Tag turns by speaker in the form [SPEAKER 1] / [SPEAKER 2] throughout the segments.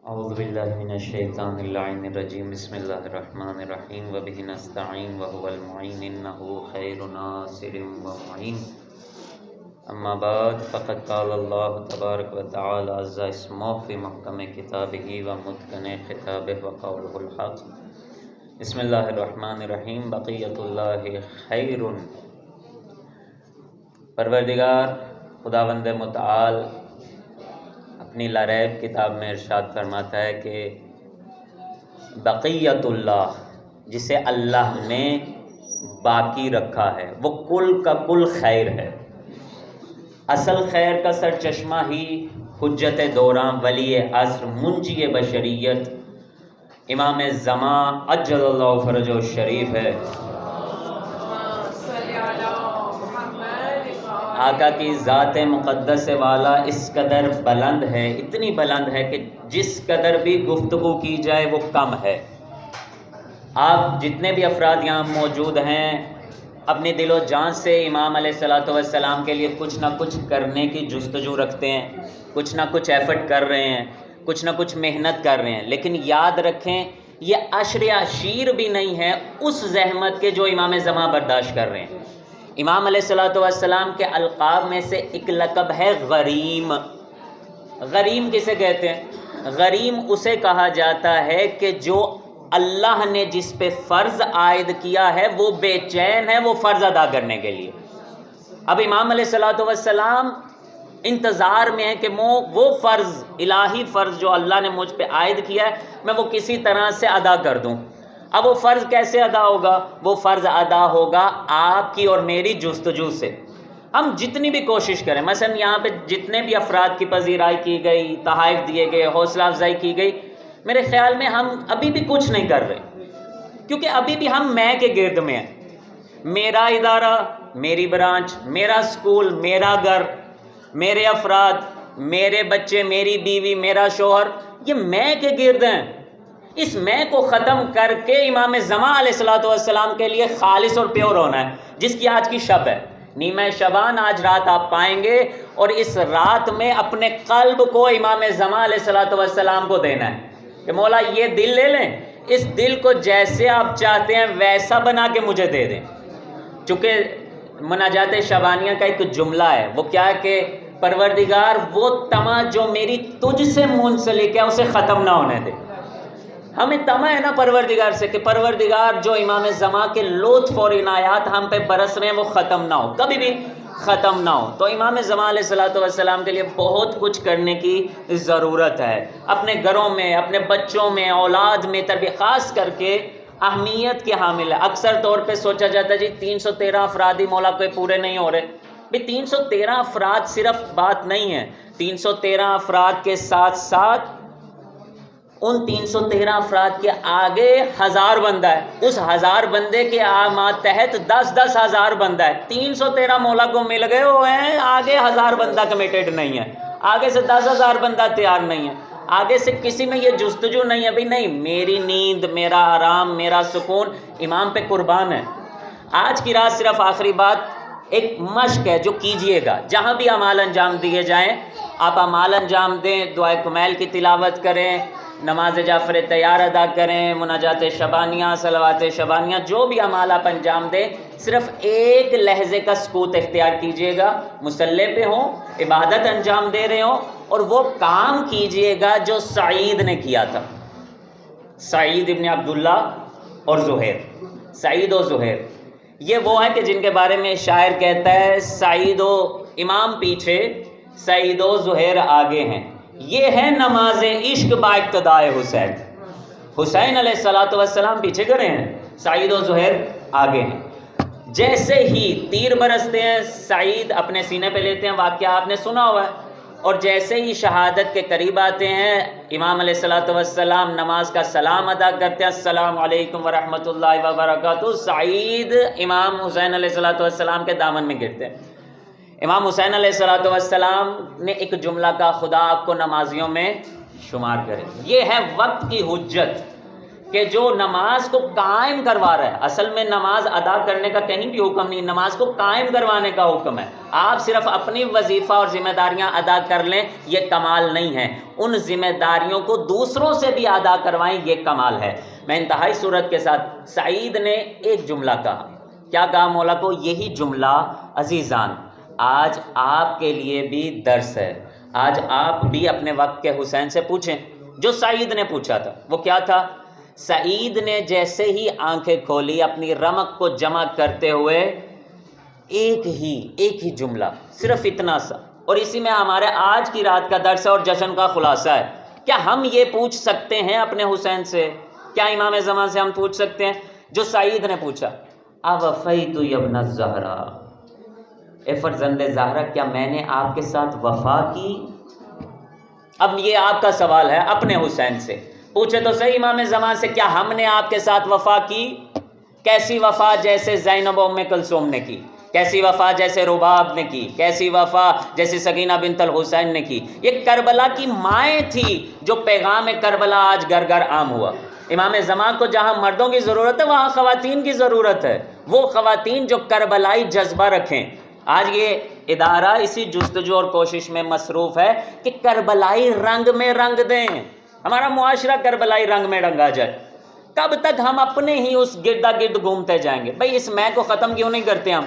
[SPEAKER 1] اعوذ باللہ من الشیطان اللعین الرجیم بسم اللہ الرحمن الرحیم وبہ نستعین وهو المعین انہ خیر ناصر ومعین اما بعد فقد قال اللہ تبارک وتعالی عز اسمہ فی محکم کتابہ ومتقن خطابہ وقولہ الحق بسم اللہ الرحمن الرحیم بقیت اللہ خیر۔ پروردگار خداوند متعال اپنی لا ریب کتاب میں ارشاد فرماتا ہے کہ بقیت اللہ، جسے اللہ نے باقی رکھا ہے، وہ کل کا کل خیر ہے۔ اصل خیر کا سرچشمہ ہی حجت دوراں ولی عصر منجی بشریت امام زمان عجل اللہ فرجہ الشریف ہے۔ آقا کی ذات مقدس والا اس قدر بلند ہے، اتنی بلند ہے کہ جس قدر بھی گفتگو کی جائے وہ کم ہے۔ آپ جتنے بھی افراد یہاں موجود ہیں اپنی دل و جان سے امام علیہ الصلوۃ والسلام کے لیے کچھ نہ کچھ کرنے کی جستجو رکھتے ہیں، کچھ نہ کچھ ایفرٹ کر رہے ہیں، کچھ نہ کچھ محنت کر رہے ہیں، لیکن یاد رکھیں یہ عشر عشیر بھی نہیں ہے اس زحمت کے جو امام زمان برداشت کر رہے ہیں۔ امام علیہ الصلوۃ والسلام کے القاب میں سے ایک لقب ہے غریم۔ غریم کسے کہتے ہیں؟ غریم اسے کہا جاتا ہے کہ جو اللہ نے جس پہ فرض عائد کیا ہے وہ بے چین ہے وہ فرض ادا کرنے کے لیے۔ اب امام علیہ الصلوۃ والسلام انتظار میں ہے کہ وہ فرض، الہی فرض جو اللہ نے مجھ پہ عائد کیا ہے میں وہ کسی طرح سے ادا کر دوں۔ اب وہ فرض کیسے ادا ہوگا؟ وہ فرض ادا ہوگا آپ کی اور میری جستجو سے۔ ہم جتنی بھی کوشش کریں، مثلا یہاں پہ جتنے بھی افراد کی پذیرائی کی گئی، تحائف دیے گئے، حوصلہ افزائی کی گئی، میرے خیال میں ہم ابھی بھی کچھ نہیں کر رہے، کیونکہ ابھی بھی ہم میں کے گرد میں ہیں۔ میرا ادارہ، میری برانچ، میرا سکول، میرا گھر، میرے افراد، میرے بچے، میری بیوی، میرا شوہر، یہ میں کے گرد ہیں۔ اس میں کو ختم کر کے امام زمان علیہ الصلوۃ والسلام کے لیے خالص اور پیور ہونا ہے، جس کی آج کی شب ہے، نیمہ شبان آج رات آپ پائیں گے، اور اس رات میں اپنے قلب کو امام زمان علیہ الصلوۃ والسلام کو دینا ہے کہ مولا یہ دل لے لیں، اس دل کو جیسے آپ چاہتے ہیں ویسا بنا کے مجھے دے دیں۔ چونکہ مناجات شبانیہ کا ایک جملہ ہے، وہ کیا ہے کہ پروردگار وہ طمع جو میری تجھ سے منسلک ہے اسے ختم نہ ہونے دے۔ ہمیں طمع ہے نا پروردگار سے کہ پروردگار جو امام زمان کے لطف اور عنایات ہم پہ برس رہے ہیں وہ ختم نہ ہو، کبھی بھی ختم نہ ہو۔ تو امام زمان علیہ الصلوۃ والسلام کے لیے بہت کچھ کرنے کی ضرورت ہے، اپنے گھروں میں، اپنے بچوں میں، اولاد میں تربیت، خاص کر کے اہمیت کے حامل ہے۔ اکثر طور پہ سوچا جاتا ہے جی 313 افراد ہی مولا کوئی پورے نہیں ہو رہے۔ بھی 313 افراد صرف بات نہیں ہے، 313 افراد کے ساتھ ساتھ ان 313 افراد کے آگے 1000 بندہ ہے، اس 1000 بندے کے ماتحت 10 ہزار بندہ ہے۔ 313 مولا کو مل گئے ہوئے ہیں، آگے 1000 بندہ کمیٹیڈ نہیں ہے، آگے سے 10,000 بندہ تیار نہیں ہے، آگے سے کسی میں یہ جستجو نہیں ہے بھی نہیں میری نیند، میرا آرام، میرا سکون امام پہ قربان ہے۔ آج کی رات صرف آخری بات ایک مشق ہے جو کیجئے گا، جہاں بھی اعمال انجام دیے جائیں آپ اعمال انجام دیں، دعائے کمیل کی تلاوت کریں، نماز جعفر تیار ادا کریں، مناجات شبانیہ، صلوات شبانیہ، جو بھی اعمال آپ انجام دیں صرف ایک لحظے کا سکوت اختیار کیجئے گا، مصلی پہ ہوں، عبادت انجام دے رہے ہوں، اور وہ کام کیجئے گا جو سعید نے کیا تھا۔ سعید ابن عبداللہ اور زہیر، سعید و زہیر یہ وہ ہیں کہ جن کے بارے میں شاعر کہتا ہے سعید و امام پیچھے، سعید و زہیر آگے ہیں، یہ ہے نماز عشق با اقتدائے حسین۔ حسین علیہ الصلوۃ والسلام پیچھے کرے ہیں، سعید و زہیر آگے ہیں۔ جیسے ہی تیر برستے ہیں سعید اپنے سینے پہ لیتے ہیں، واقعہ آپ نے سنا ہوا ہے، اور جیسے ہی شہادت کے قریب آتے ہیں امام علیہ الصلوۃ والسلام نماز کا سلام ادا کرتے ہیں، السلام علیکم ورحمۃ اللہ وبرکاتہ، سعید امام حسین علیہ الصلوۃ والسلام کے دامن میں گرتے ہیں۔ امام حسین علیہ الصلوۃ والسلام نے ایک جملہ کا خدا آپ کو نمازیوں میں شمار کرے، یہ ہے وقت کی حجت، کہ جو نماز کو قائم کروا رہا ہے، اصل میں نماز ادا کرنے کا کہیں بھی حکم نہیں، نماز کو قائم کروانے کا حکم ہے۔ آپ صرف اپنی وظیفہ اور ذمہ داریاں ادا کر لیں یہ کمال نہیں ہے، ان ذمہ داریوں کو دوسروں سے بھی ادا کروائیں یہ کمال ہے۔ میں انتہائی صورت کے ساتھ سعید نے ایک جملہ کہا، کیا کہا مولا کو؟ یہی جملہ عزیزان آج آپ کے لیے بھی درس ہے، آج آپ بھی اپنے وقت کے حسین سے پوچھیں جو سعید نے پوچھا تھا۔ وہ کیا تھا؟ سعید نے جیسے ہی آنکھیں کھولی اپنی رمق کو جمع کرتے ہوئے ایک ہی جملہ، صرف اتنا سا، اور اسی میں ہمارے آج کی رات کا درس اور جشن کا خلاصہ ہے۔ کیا ہم یہ پوچھ سکتے ہیں اپنے حسین سے؟ کیا امام زمان سے ہم پوچھ سکتے ہیں جو سعید نے پوچھا؟ اوفیت یا ابن الزہرا، اے فرزند زہرا کیا میں نے آپ کے ساتھ وفا کی؟ اب یہ آپ کا سوال ہے اپنے حسین سے، پوچھے تو صحیح امام زمان سے، کیا ہم نے آپ کے ساتھ وفا کی؟ کیسی وفا؟ جیسے زینب ام کلثوم نے کی، کیسی وفا؟ جیسے رباب نے کی، کیسی وفا؟ جیسے سکینہ بنت الحسین نے کی۔ یہ کربلا کی مائیں تھی جو پیغام کربلا آج گھر گھر عام ہوا۔ امام زمان کو جہاں مردوں کی ضرورت ہے وہاں خواتین کی ضرورت ہے، وہ خواتین جو کربلائی جذبہ رکھیں۔ آج یہ ادارہ اسی جستجو اور کوشش میں مصروف ہے کہ کربلائی رنگ میں رنگ دیں، ہمارا معاشرہ کربلائی رنگ میں رنگا جائے۔ کب تک ہم اپنے ہی اس گردا گرد گھومتے جائیں گے؟ بھئی اس میں کو ختم کیوں نہیں کرتے ہم؟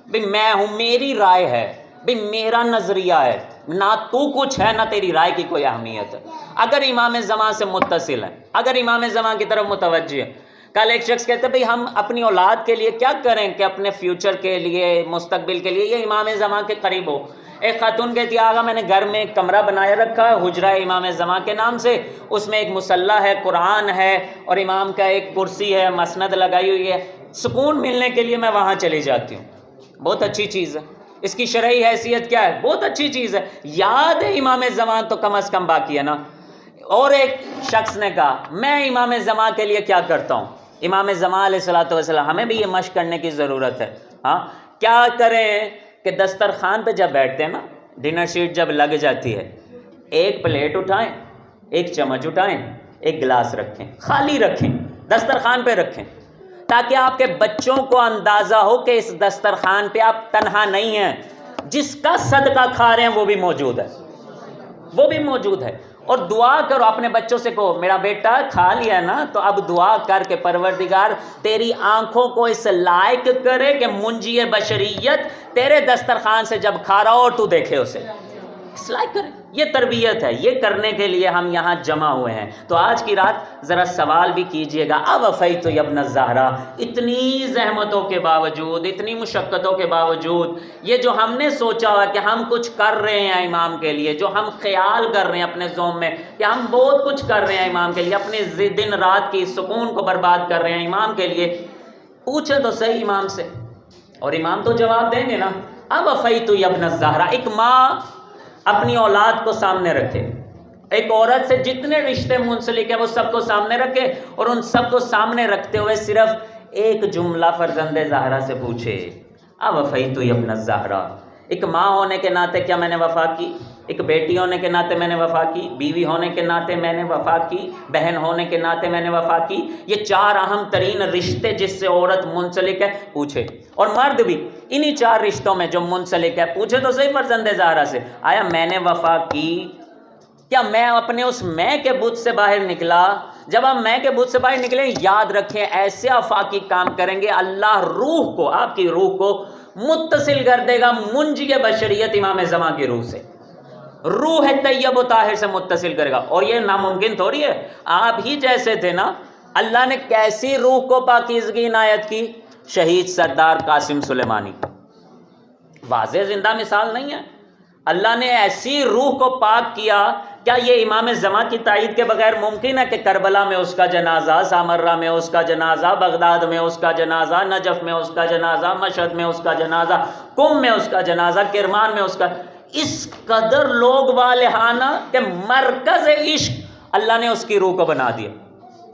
[SPEAKER 1] بھئی میں ہوں، میری رائے ہے، بھئی میرا نظریہ ہے، نہ تو کچھ ہے نہ تیری رائے کی کوئی اہمیت ہے۔ اگر امام زمان سے متصل ہیں، اگر امام زمان کی طرف متوجہ ہیں، کل ایک شخص کہتے ہیں بھئی ہم اپنی اولاد کے لیے کیا کریں کہ اپنے فیوچر کے لیے، مستقبل کے لیے یہ امام زمان کے قریب ہو۔ ایک خاتون کہتی ہے آغا میں نے گھر میں ایک کمرہ بنایا رکھا ہے حجرہ امام زمان کے نام سے، اس میں ایک مصلی ہے، قرآن ہے اور امام کا ایک کرسی ہے، مسند لگائی ہوئی ہے، سکون ملنے کے لیے میں وہاں چلی جاتی ہوں۔ بہت اچھی چیز ہے، اس کی شرعی حیثیت کیا ہے؟ بہت اچھی چیز ہے، یاد ہے امام زمان تو کم از کم باقی ہے نا۔ اور ایک شخص نے کہا میں امام زمان کے لیے کیا کرتا ہوں؟ امام زمان علیہ الصلوۃ والسلام، ہمیں بھی یہ مشق کرنے کی ضرورت ہے۔ ہاں کیا کریں کہ دسترخوان پہ جب بیٹھتے ہیں نا، ڈنر شیٹ جب لگ جاتی ہے، ایک پلیٹ اٹھائیں، ایک چمچ اٹھائیں، ایک گلاس رکھیں، خالی رکھیں، دسترخوان پہ رکھیں، تاکہ آپ کے بچوں کو اندازہ ہو کہ اس دسترخوان پہ آپ تنہا نہیں ہیں، جس کا صدقہ کھا رہے ہیں وہ بھی موجود ہے، وہ بھی موجود ہے۔ اور دعا کرو اپنے بچوں سے، کہو میرا بیٹا کھا لیا نا تو اب دعا کر کے پروردگار تیری آنکھوں کو اس لائق کرے کہ منجی بشریت تیرے دسترخوان سے جب کھا رہا ہو اور تو دیکھے اسے، اس لائق کرے۔ یہ تربیت ہے، یہ کرنے کے لیے ہم یہاں جمع ہوئے ہیں۔ تو آج کی رات ذرا سوال بھی کیجئے گا، اوفیت یا ابن الزہرا، اتنی زحمتوں کے باوجود، اتنی مشقتوں کے باوجود، یہ جو ہم نے سوچا ہوا کہ ہم کچھ کر رہے ہیں امام کے لیے، جو ہم خیال کر رہے ہیں اپنے ذوم میں کہ ہم بہت کچھ کر رہے ہیں امام کے لیے، اپنے دن رات کی سکون کو برباد کر رہے ہیں امام کے لیے، پوچھیں تو صحیح امام سے، اور امام تو جواب دیں گے نا۔ اوفیت یا ابن الزہرا، ایک ماں اپنی اولاد کو سامنے رکھے، ایک عورت سے جتنے رشتے منسلک ہیں وہ سب کو سامنے رکھے، اور ان سب کو سامنے رکھتے ہوئے صرف ایک جملہ فرزند زہرا سے پوچھے، اوفیت یا ابن الزہرا، ایک ماں ہونے کے ناطے کیا میں نے وفا کی؟ ایک بیٹی ہونے کے ناطے میں نے وفا کی، بیوی ہونے کے ناطے میں نے وفا کی، بہن ہونے کے ناطے میں نے وفا کی۔ یہ چار اہم ترین رشتے جس سے عورت منسلک ہے پوچھے، اور مرد بھی انہی چار رشتوں میں جو منسلک ہے پوچھے تو صحیح فرزند زہرا سے، آیا میں نے وفا کی؟ کیا میں اپنے اس میں کے بت سے باہر نکلا؟ جب ہم میں کے بت سے باہر نکلیں یاد رکھیں ایسے آفاقی کام کریں گے اللہ روح کو، آپ کی روح کو متصل کر دے گا منجی بشریت امام زمان کی روح سے، روح طیب و طاہر سے متصل کرے گا، اور یہ ناممکن تھوڑی ہے۔ آپ ہی جیسے تھے نا، اللہ نے کیسی روح کو پاکیزگی عنایت کی؟ شہید سردار قاسم سلیمانی، واضح زندہ مثال نہیں ہے، اللہ نے ایسی روح کو پاک کیا۔ کیا یہ امام زمان کی تائید کے بغیر ممکن ہے کہ کربلا میں اس کا جنازہ، سامرہ میں اس کا جنازہ، بغداد میں اس کا جنازہ، نجف میں اس کا جنازہ، مشہد میں اس کا جنازہ، قم میں اس کا جنازہ، کرمان میں اس کا، اس قدر لوگ والہانہ کہ مرکز عشق اللہ نے اس کی روح کو بنا دیا۔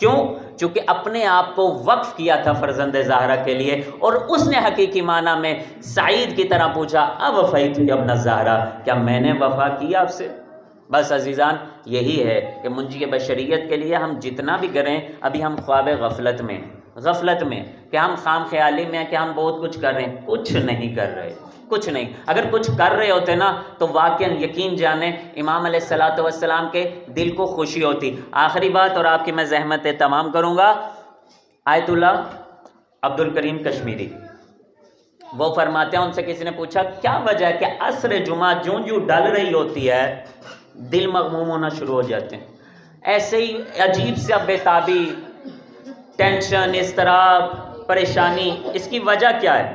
[SPEAKER 1] کیوں؟ چونکہ اپنے آپ کو وقف کیا تھا فرزند زہرا کے لیے، اور اس نے حقیقی معنی میں سعید کی طرح پوچھا، اوفیت یا ابن الزہرا، کیا میں نے وفا کی آپ سے؟ بس عزیزان یہی ہے کہ منجی بشریت کے لیے ہم جتنا بھی کریں، ابھی ہم خواب غفلت میں کہ ہم خام خیالی میں ہیں کہ ہم بہت کچھ کر رہے ہیں، کچھ نہیں کر رہے، کچھ نہیں۔ اگر کچھ کر رہے ہوتے نا تو واقعاً یقین جانیں امام علیہ الصلوۃ والسلام کے دل کو خوشی ہوتی۔ آخری بات اور آپ کی میں زحمتیں تمام کروں گا، آیت اللہ عبد الکریم کشمیری وہ فرماتے ہیں، ان سے کسی نے پوچھا کیا وجہ ہے کہ عصر جمعہ جوں جوں ڈل رہی ہوتی ہے دل مغموم ہونا شروع ہو جاتے ہیں، ایسے ہی عجیب سے بےتابی، ٹینشن، اضطراب، پریشانی، اس کی وجہ کیا ہے؟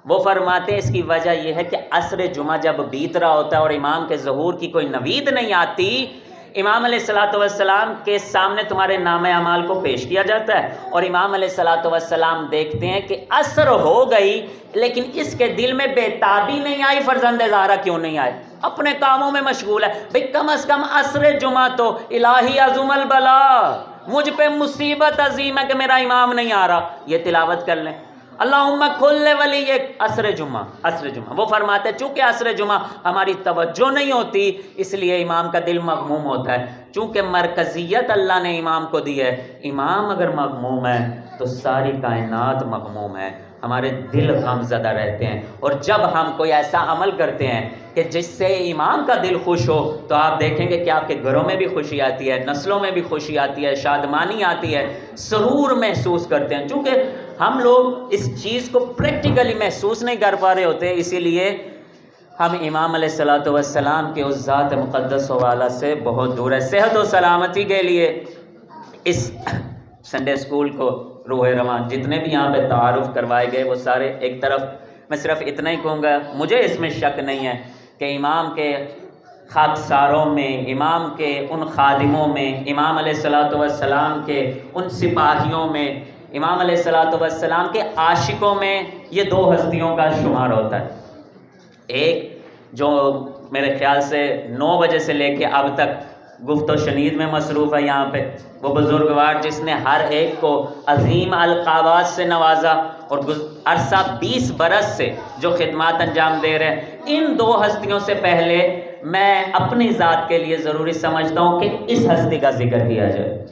[SPEAKER 1] وہ فرماتے ہیں اس کی وجہ یہ ہے کہ عصر جمعہ جب بیت رہا ہوتا ہے اور امام کے ظہور کی کوئی نوید نہیں آتی، امام علیہ الصلوۃ والسلام کے سامنے تمہارے نام اعمال کو پیش کیا جاتا ہے اور امام علیہ الصلوۃ والسلام دیکھتے ہیں کہ عصر ہو گئی لیکن اس کے دل میں بےتابی نہیں آئی، فرزند زہرا کیوں نہیں آئے؟ اپنے کاموں میں مشغول ہے۔ بھئی کم از کم عصر جمعہ تو الہی عظم البلا، مجھ پہ مصیبت عظیم ہے کہ میرا امام نہیں آ رہا، یہ تلاوت کر لیں۔ اللہم کل ولی عصر جمعہ، عصر جمعہ۔ وہ فرماتے ہیں چونکہ عصر جمعہ ہماری توجہ نہیں ہوتی اس لیے امام کا دل مغموم ہوتا ہے، چونکہ مرکزیت اللہ نے امام کو دی ہے، امام اگر مغموم ہے تو ساری کائنات مغموم ہے، ہمارے دل غم زدہ رہتے ہیں۔ اور جب ہم کوئی ایسا عمل کرتے ہیں کہ جس سے امام کا دل خوش ہو تو آپ دیکھیں گے کہ آپ کے گھروں میں بھی خوشی آتی ہے، نسلوں میں بھی خوشی آتی ہے، شادمانی آتی ہے، سرور محسوس کرتے ہیں۔ چونکہ ہم لوگ اس چیز کو پریکٹیکلی محسوس نہیں کر پا رہے ہوتے، اسی لیے ہم امام علیہ الصلوۃ والسلام کے اس ذات مقدس و والا سے بہت دور ہے۔ صحت و سلامتی کے لیے اس سنڈے اسکول کو روح رواں جتنے بھی یہاں پہ تعارف کروائے گئے وہ سارے ایک طرف، میں صرف اتنا ہی کہوں گا، مجھے اس میں شک نہیں ہے کہ امام کے خاکساروں میں، امام کے ان خادموں میں، امام علیہ الصلوۃ والسلام کے ان سپاہیوں میں، امام علیہ الصلوۃ والسلام کے عاشقوں میں یہ دو ہستیوں کا شمار ہوتا ہے۔ ایک جو میرے خیال سے 9 بجے سے لے کے اب تک گفت و شنید میں مصروف ہے یہاں پہ، وہ بزرگوار جس نے ہر ایک کو عظیم القابات سے نوازا اور عرصہ 20 برس سے جو خدمات انجام دے رہے ہیں، ان دو ہستیوں سے پہلے میں اپنی ذات کے لیے ضروری سمجھتا ہوں کہ اس ہستی کا ذکر کیا جائے،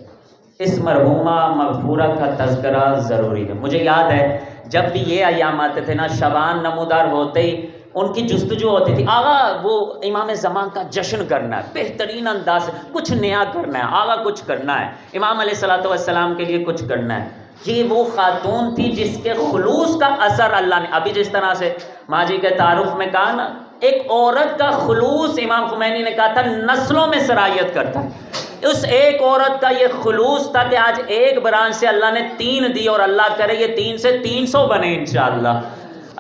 [SPEAKER 1] اس مرحومہ مغفورہ کا تذکرہ ضروری ہے۔ مجھے یاد ہے جب بھی یہ ایام آتے تھے نا، شبان نمودار ہوتے ہی ان کی جستجو ہوتی تھی، آغا وہ امام زمان کا جشن کرنا ہے، بہترین انداز سے کچھ نیا کرنا ہے، آغا کچھ کرنا ہے، امام علیہ الصلوۃ والسلام کے لیے کچھ کرنا ہے۔ یہ وہ خاتون تھی جس کے خلوص کا اثر اللہ نے، ابھی جس طرح سے ماجی کے تعارف میں کہا نا، ایک عورت کا خلوص امام خمینی نے کہا تھا نسلوں میں سرایت کرتا ہے۔ اس ایک عورت کا یہ خلوص تھا کہ آج ایک برانچ سے اللہ نے 3 دی اور اللہ کرے یہ 3 سے 300 بنے انشاءاللہ۔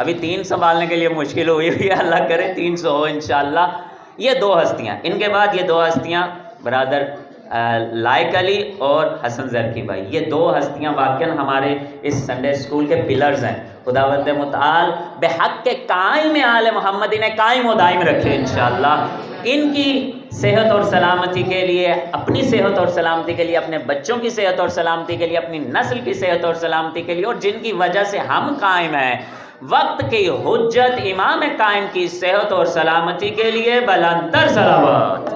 [SPEAKER 1] ابھی 3 سنبھالنے کے لیے مشکل ہوئی ہے، اللہ کرے 300 ہو انشاءاللہ۔ یہ 2 ہستیاں، ان کے بعد یہ 2 ہستیاں برادر لائق علی اور حسن زرکی بھائی، یہ 2 ہستیاں واقعاً ہمارے اس سنڈے اسکول کے پلرز ہیں۔ خداوند متعال بحق کے قائم آل محمد انہیں قائم و دائم رکھے انشاءاللہ۔ ان کی صحت اور سلامتی کے لیے، اپنی صحت اور سلامتی کے لیے، اپنے بچوں کی صحت اور سلامتی کے لیے، اپنی نسل کی صحت اور سلامتی کے لیے، اور جن کی وجہ سے ہم قائم ہیں، وقت کی حجت امام قائم کی صحت اور سلامتی کے لیے بلند تر صلوات۔